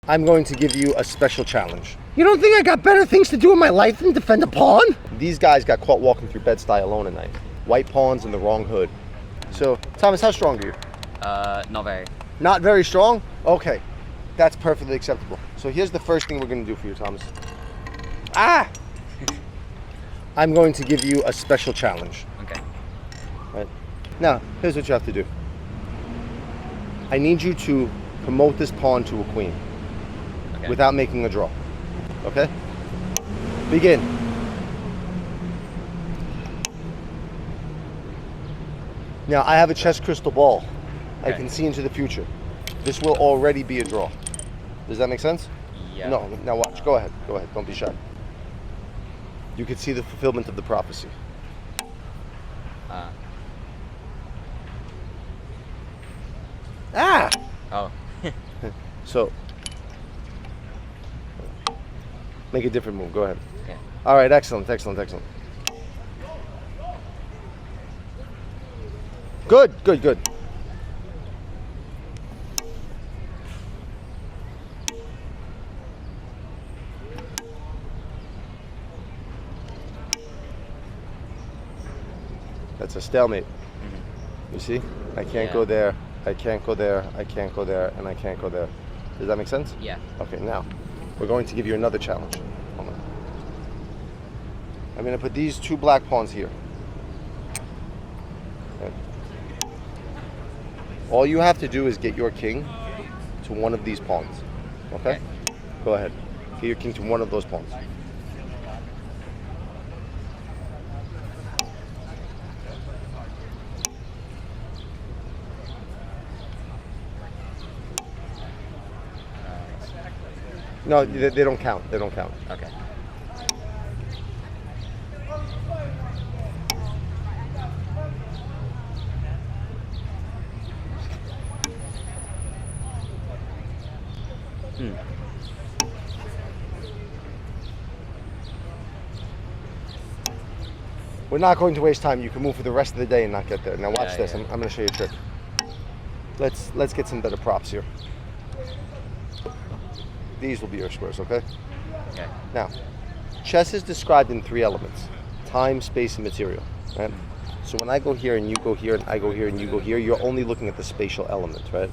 I'm going to give you a special challenge. You don't think I got better things to do in my life than defend a pawn? These guys got caught walking through Bed-Stuy alone at night. White pawns in the wrong hood. So, Thomas, how strong are you? Not very. Not very strong? Okay, that's perfectly acceptable. So here's the first thing we're gonna do for you, Thomas. Ah! I'm going to give you a special challenge. Okay. Right. Now, here's what you have to do. I need you to promote this pawn to a queen without making a draw. Okay? Begin. Now, I have a chess crystal ball. I can see into the future. This will already be a draw. Does that make sense? Yeah. No, now watch. Go ahead. Go ahead. Don't be shy. You can see the fulfillment of the prophecy. Ah! Oh. So, make a different move. Go ahead. Okay. All right. Excellent. Excellent. Excellent. Good. Good. Good. That's a stalemate. Mm-hmm. You see? I can't go there. I can't go there. I can't go there. And I can't go there. Does that make sense? Yeah. Okay, now we're going to give you another challenge. Hold on. I'm going to put these two black pawns here. Okay. All you have to do is get your king to one of these pawns. Okay? Go ahead. Get your king to one of those pawns. No, they don't count. They don't count. Okay. We're not going to waste time. You can move for the rest of the day and not get there. Now watch this. I'm going to show you a trick. Let's get some better props here. These will be your squares, okay? Okay. Now, chess is described in three elements: time, space, and material. Right? So when I go here and you go here and I go here and you go here, you're only looking at the spatial element, right?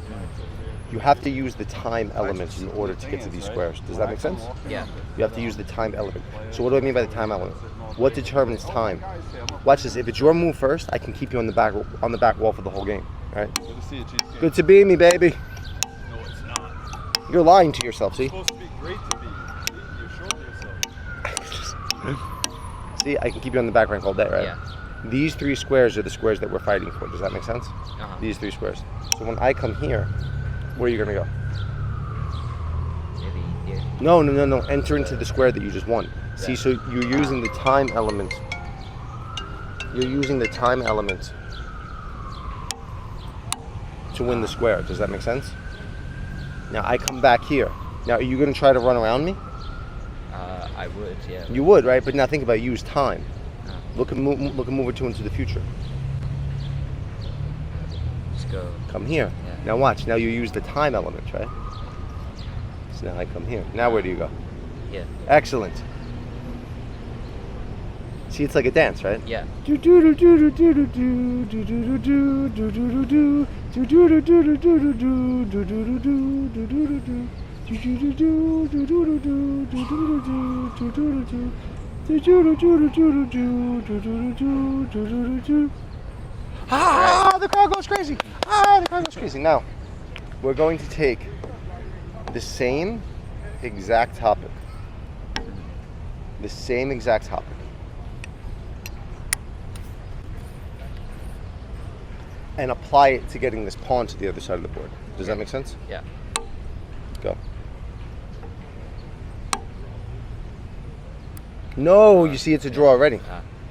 You have to use the time element in order to get to these squares. Does that make sense? Yeah. You have to use the time element. So what do I mean by the time element? What determines time? Watch this. If it's your move first, I can keep you on the back wall for the whole game. All right? Good to see you, Cheesecake. Good to be me, baby. No, it's not. You're lying to yourself, see? It's supposed to be great to be. See? You're showing yourself. See, I can keep you on the back rank all day, right? Yeah. These three squares are the squares that we're fighting for. Does that make sense? Uh-huh. These three squares. So when I come here, where are you going to go? Maybe here. No. Enter into the square that you just won. See, so you're using the time element. You're using the time element to win the square. Does that make sense? Now I come back here. Now are you going to try to run around me? I would, yeah. You would, right? But now think about it. Use time. Look at move it two into the future. Let's go. Come here. Yeah. Now watch. Now you use the time element, right? So now I come here. Now where do you go? Yeah. Excellent. See, it's like a dance, right? Yeah. Ah, the crowd goes crazy. Ah, the crowd goes crazy. Now, we're going to take the same exact topic. The same exact topic. And apply it to getting this pawn to the other side of the board. Does that make sense? Yeah. Go. No, you see it's a draw already.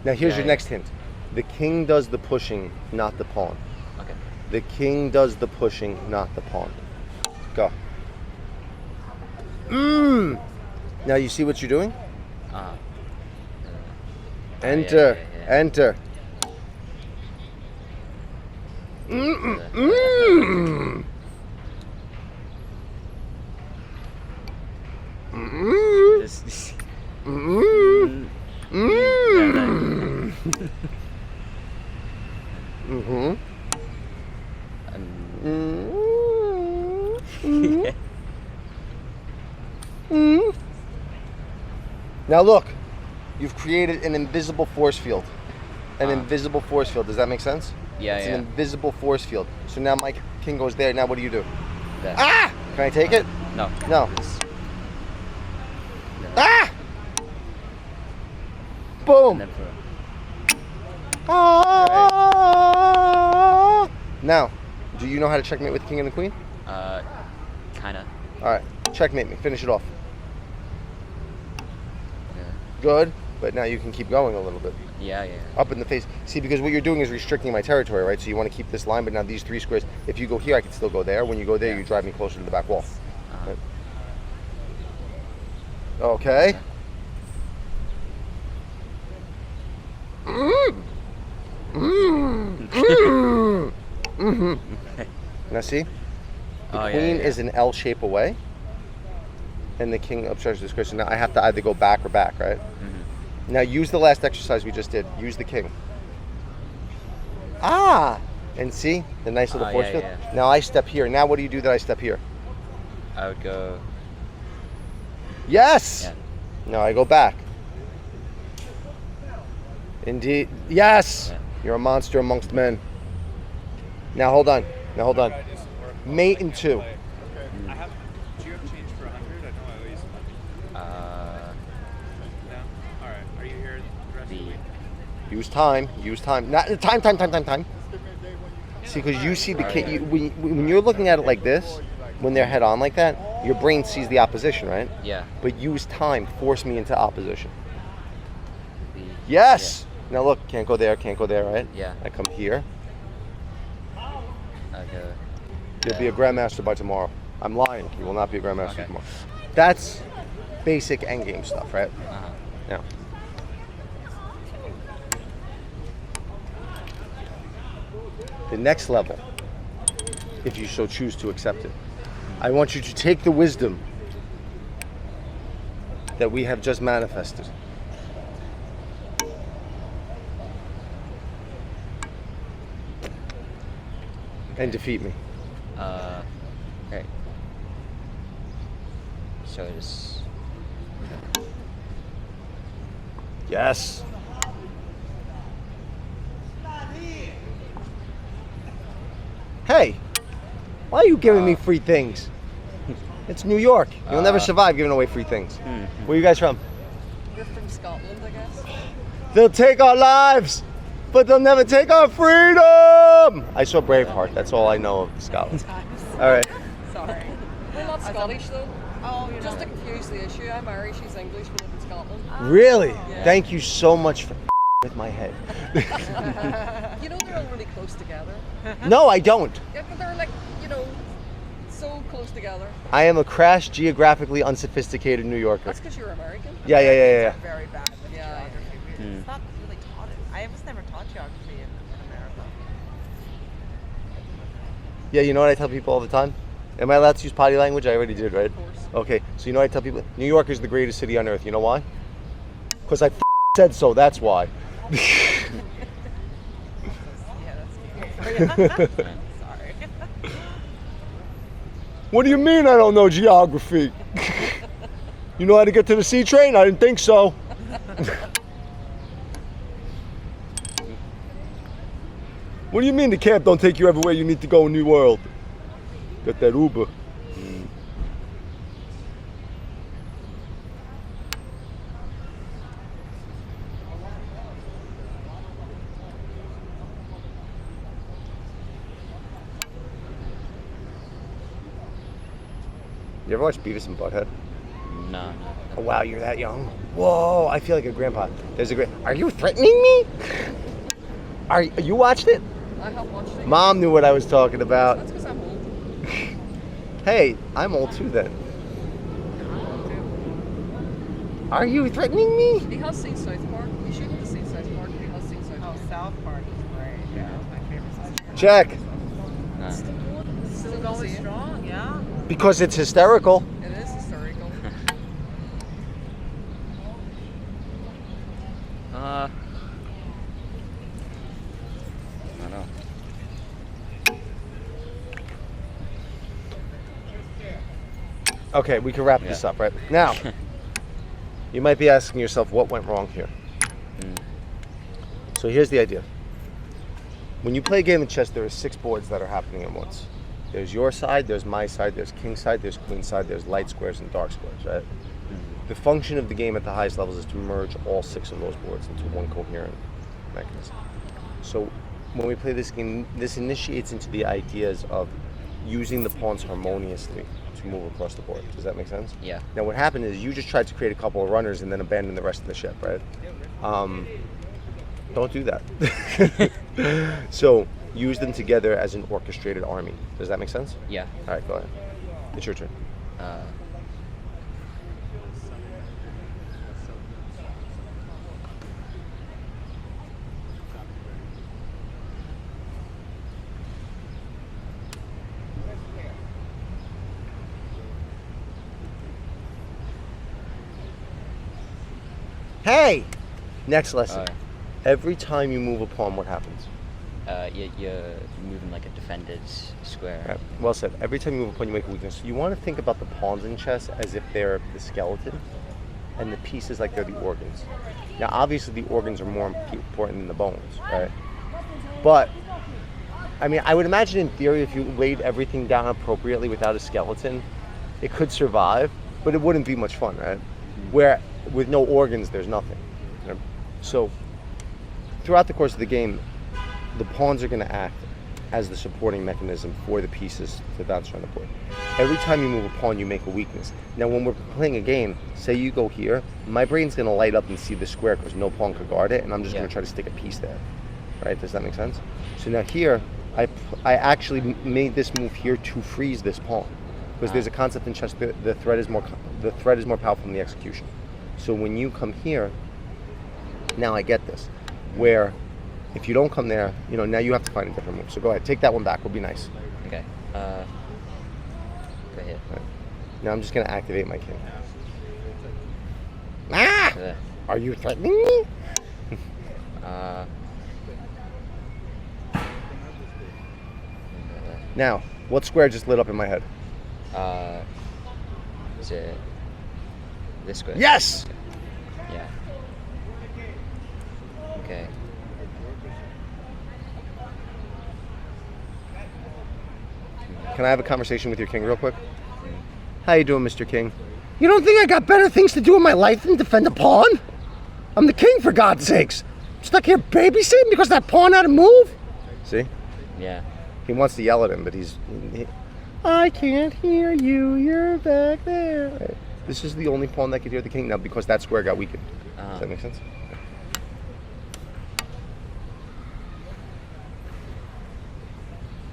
Now here's your next hint. The king does the pushing, not the pawn. Okay. The king does the pushing, not the pawn. Go. Now you see what you're doing? Enter. Yeah. Enter. Now look, you've created an invisible force field. An Ah. invisible force field. Does that make sense? Yeah, It's yeah. an invisible force field. So now my king goes there. Now what do you do? That. Ah! Can I take it? No. No. It's- Ah! Boom! and then for- Ah! Now, do you know how to checkmate with the king and the queen? Kinda. All right, checkmate me. Finish it off. Yeah. Good, but now you can keep going a little bit. Yeah, yeah. Up in the face. See, because what you're doing is restricting my territory, right? So you want to keep this line, but now these 3 squares, if you go here, I can still go there. When you go there, Yeah. you drive me closer to the back wall. Uh-huh. Okay. Now see? The Oh, yeah, queen yeah. is an L shape away, and the king obstructs this question. Now I have to either go back or back, right? Mm-hmm. Now use the last exercise we just did. Use the king. Ah! And see? The nice little Ah, force yeah, field? yeah. Now I step here. Now what do you do that I step here? I would go. Yes! Yeah. Now I go back. Indeed. Yes! Yeah. You're a monster amongst men. Now hold on. Now hold on. Try to do some work. Mate in 2. Okay. I have. Do you have change for 100? I know I always. No. All right. Are you here the rest of the The. week? Use time. Use time. Not time. See, because you see the king. When you're looking at it like this, when they're head on like that, your brain sees the opposition, right? Yeah. But use time. Force me into opposition. The. Yes. Now look, can't go there, right? Yeah. I come here. I go. You'll be a grandmaster by tomorrow. I'm lying. You will not be a grandmaster Okay. tomorrow. That's basic endgame stuff, right? Uh-huh. Now. The next level, if you so choose to accept it, I want you to take the wisdom that we have just manifested and defeat me. Okay. So it's. Yes. Hey, why are you giving me free things? It's New York. You'll never survive giving away free things. Where are you guys from? You're from Scotland, I guess. They'll take our lives, but they'll never take our freedom. I saw Braveheart. That's all I know of Scotland. All right. Sorry. We're not Scottish though. Oh, you're Just not. to confuse the issue, I'm Irish, she's English, we live in Scotland. Really? Yeah. Thank you so much for with my head. You know they're all really close together. No, I don't. Yeah, but they're like, you know, so close together. I am a crash, geographically unsophisticated New Yorker. That's because you're American. Yeah. They're very bad with Yeah. geography. It's not really taught it. I was never taught geography in America. Yeah, you know what I tell people all the time? Am I allowed to use potty language? I already did, right? Of course. Okay, so you know what I tell people? New York is the greatest city on earth. You know why? Because I said so, that's why. Yeah, that's sorry. What do you mean I don't know geography? You know how to get to the C train? I didn't think so. What do you mean the cab don't take you everywhere you need to go in New World? Get that Uber. You ever watch Beavis and Butthead? No, no. Oh, wow, you're that young? Whoa, I feel like a grandpa. There's a great. Are you threatening me? Are you watched it? I have watched it. Mom knew what I was talking about. That's because I'm old. Hey, I'm old too then. Are you threatening me? He has seen South Park. You shouldn't have seen South Park, but he has seen South Oh, Park. South Park is great. Yeah, that was my favorite sister. Check. No. It's Still going strong, yeah. Because it's hysterical. It is historical. I don't know. Okay, we can wrap this Yeah. up, right? Now, you might be asking yourself, what went wrong here? Mm. So here's the idea. When you play a game of chess, there are 6 boards that are happening at once. There's your side, there's my side, there's king side, there's queen side, there's light squares and dark squares, right? The function of the game at the highest levels is to merge all 6 of those boards into one coherent mechanism. So when we play this game, this initiates into the ideas of using the pawns harmoniously to move across the board. Does that make sense? Yeah. Now what happened is you just tried to create a couple of runners and then abandon the rest of the ship, right? Don't do that. So use them together as an orchestrated army. Does that make sense? Yeah. All right, go ahead. It's your turn. Hey! Next lesson. Every time you move a pawn, what happens? You're moving like a defended square. Right. Well said. Every time you move a pawn, you make a weakness. You want to think about the pawns in chess as if they're the skeleton, and the pieces like they're the organs. Now, obviously, the organs are more important than the bones, right? But, I mean, I would imagine in theory, if you laid everything down appropriately without a skeleton, it could survive, but it wouldn't be much fun, right? Where with no organs, there's nothing. Right? So, throughout the course of the game, the pawns are going to act as the supporting mechanism for the pieces to bounce around the board. Every time you move a pawn, you make a weakness. Now, when we're playing a game, say you go here, my brain's going to light up and see the square because no pawn could guard it, and I'm just going to try to stick a piece there. Right? Does that make sense? So now here, I actually made this move here to freeze this pawn, because there's a concept in chess that the threat is more powerful than the execution. So when you come here, now I get this, where if you don't come there, now you have to find a different move. So go ahead, take that one back. We'll be nice. Okay. Go ahead. Right. Now I'm just going to activate my king. Ah! Are you threatening me? Now, what square just lit up in my head? Is it this square? Yes! Yeah. Okay. Can I have a conversation with your king real quick? How you doing, Mr. King? You don't think I got better things to do in my life than defend a pawn? I'm the king, for God's sakes. I'm stuck here babysitting because that pawn had to move? See? Yeah. He wants to yell at him, but I can't hear you, you're back there. Right. This is the only pawn that could hear the king now because that square got weakened. Does that make sense?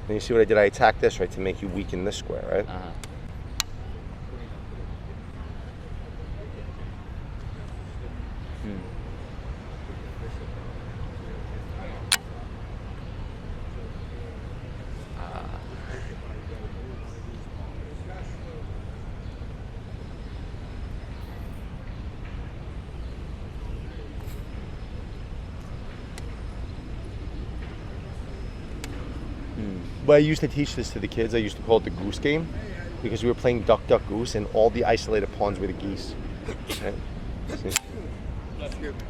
And you see what I did? I attacked this, right, to make you weaken this square, right? But I used to teach this to the kids. I used to call it the goose game because we were playing duck, duck, goose, and all the isolated pawns were the geese. Right?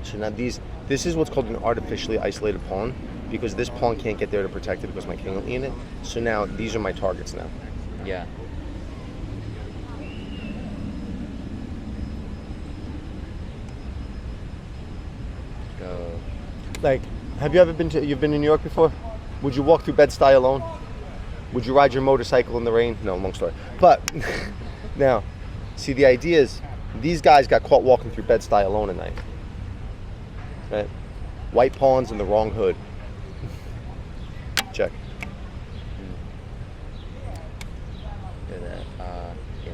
So now this is what's called an artificially isolated pawn because this pawn can't get there to protect it because my king will be in it. So now these are my targets now. Yeah. Go. Like, have you ever you've been in New York before? Would you walk through Bed-Stuy alone? Would you ride your motorcycle in the rain? No, long story. But now, see, the idea is these guys got caught walking through Bed-Stuy alone at night. Right? White pawns in the wrong hood. Check. Do that. Yeah.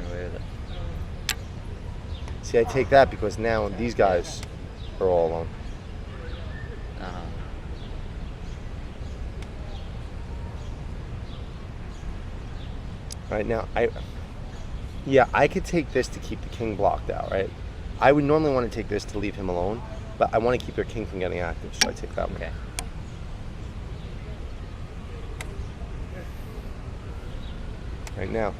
Where is it? See, I take that because now these guys are all alone. Right now, I could take this to keep the king blocked out, right? I would normally want to take this to leave him alone, But I want to keep your king from getting active, so I take that one. Okay. Right now.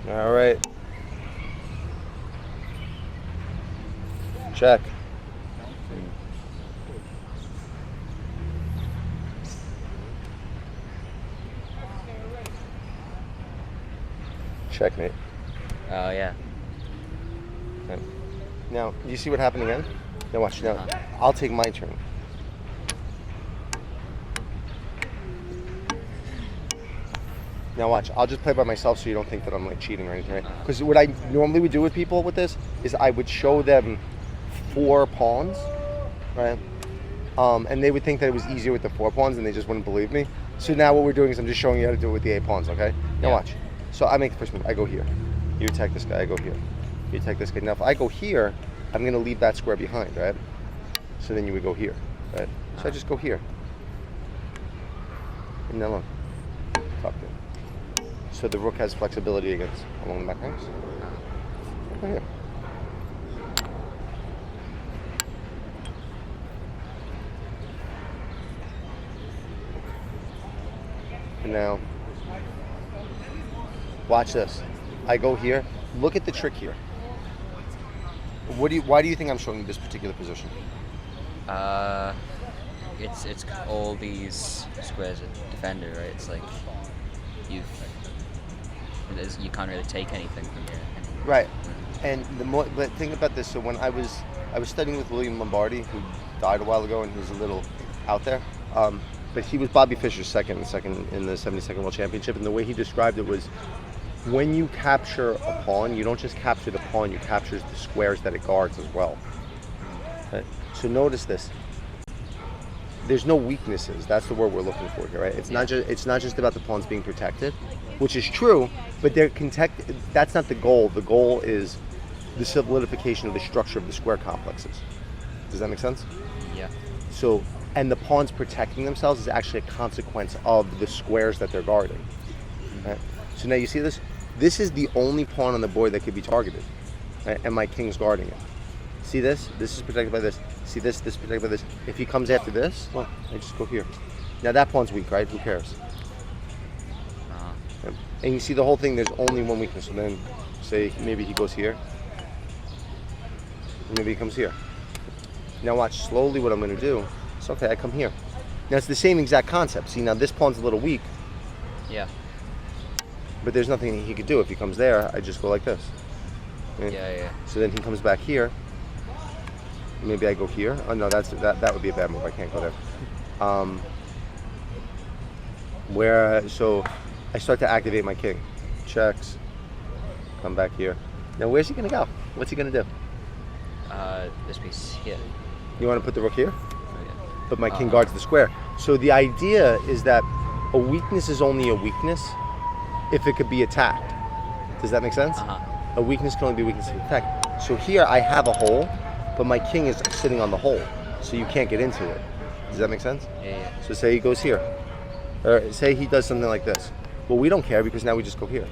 All right. Check. Checkmate. Oh yeah. Okay. Now, do you see what happened again? Now watch. Now, Uh-huh. I'll take my turn. Now watch. I'll just play by myself so you don't think that I'm like cheating or anything, right? Because what I normally would do with people with this is I would show them 4 pawns, right? And they would think that it was easier with the 4 pawns and they just wouldn't believe me. So now what we're doing is I'm just showing you how to do it with the 8 pawns, okay? Now Yeah. watch. So I make the first move. I go here. You attack this guy. I go here. You attack this guy. Now if I go here, I'm going to leave that square behind, right? So then you would go here, right? So I just go here. And now look. Top there. So the rook has flexibility against along the back ranks. Right here. And now, watch this. I go here. Look at the trick here. Why do you think I'm showing you this particular position? It's all these squares of defender, right? It's like you can't really take anything from here. Right. And but think about this. So when I was studying with William Lombardi, who died a while ago, and he was a little out there. But he was Bobby Fischer's second in the 72nd World Championship, and the way he described it was, when you capture a pawn, you don't just capture the pawn, you capture the squares that it guards as well. Right? So notice this. There's no weaknesses. That's the word we're looking for here, right? It's not just about the pawns being protected, which is true, but that's not the goal. The goal is the solidification of the structure of the square complexes. Does that make sense? Yeah. So, and the pawns protecting themselves is actually a consequence of the squares that they're guarding. Right? So now you see this? This is the only pawn on the board that could be targeted, right? And my king's guarding it. See this? This is protected by this. See this? This is protected by this. If he comes after this, well, I just go here. Now that pawn's weak, right? Who cares? Uh-huh. And you see the whole thing, there's only one weakness. So then, say maybe he goes here. Maybe he comes here. Now watch, slowly what I'm going to do, it's okay, I come here. Now it's the same exact concept. See, now this pawn's a little weak, Yeah. but there's nothing he could do. If he comes there, I just go like this. Right? Yeah. So then he comes back here. Maybe I go here. Oh no, that would be a bad move. I can't go there. So I start to activate my king. Checks. Come back here. Now where's he gonna go? What's he gonna do? This piece here. You want to put the rook here? Oh, yeah. But my king guards the square. So the idea is that a weakness is only a weakness if it could be attacked. Does that make sense? Uh-huh. A weakness can only be a weakness if attacked. So here I have a hole, but my king is sitting on the hole, so you can't get into it. Does that make sense? Yeah. So say he goes here, or say he does something like this. Well, we don't care because now we just go here.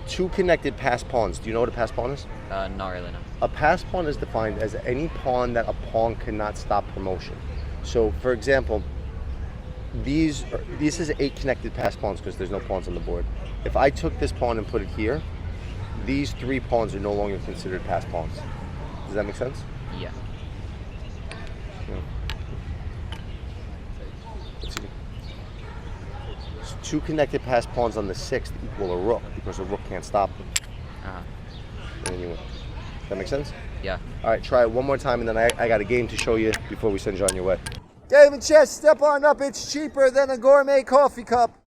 2 connected passed pawns. Do you know what a passed pawn is? Not really, no. A passed pawn is defined as any pawn that a pawn cannot stop promotion. So, for example, these is 8 connected passed pawns because there's no pawns on the board. If I took this pawn and put it here, these 3 pawns are no longer considered passed pawns. Does that make sense? Yeah. Yeah. Let's see. So 2 connected passed pawns on the 6th equal a rook because a rook can't stop them. Uh-huh. Anyway, that make sense? Yeah. All right, try it one more time, and then I got a game to show you before we send you on your way. Game and chess, step on up. It's cheaper than a gourmet coffee cup.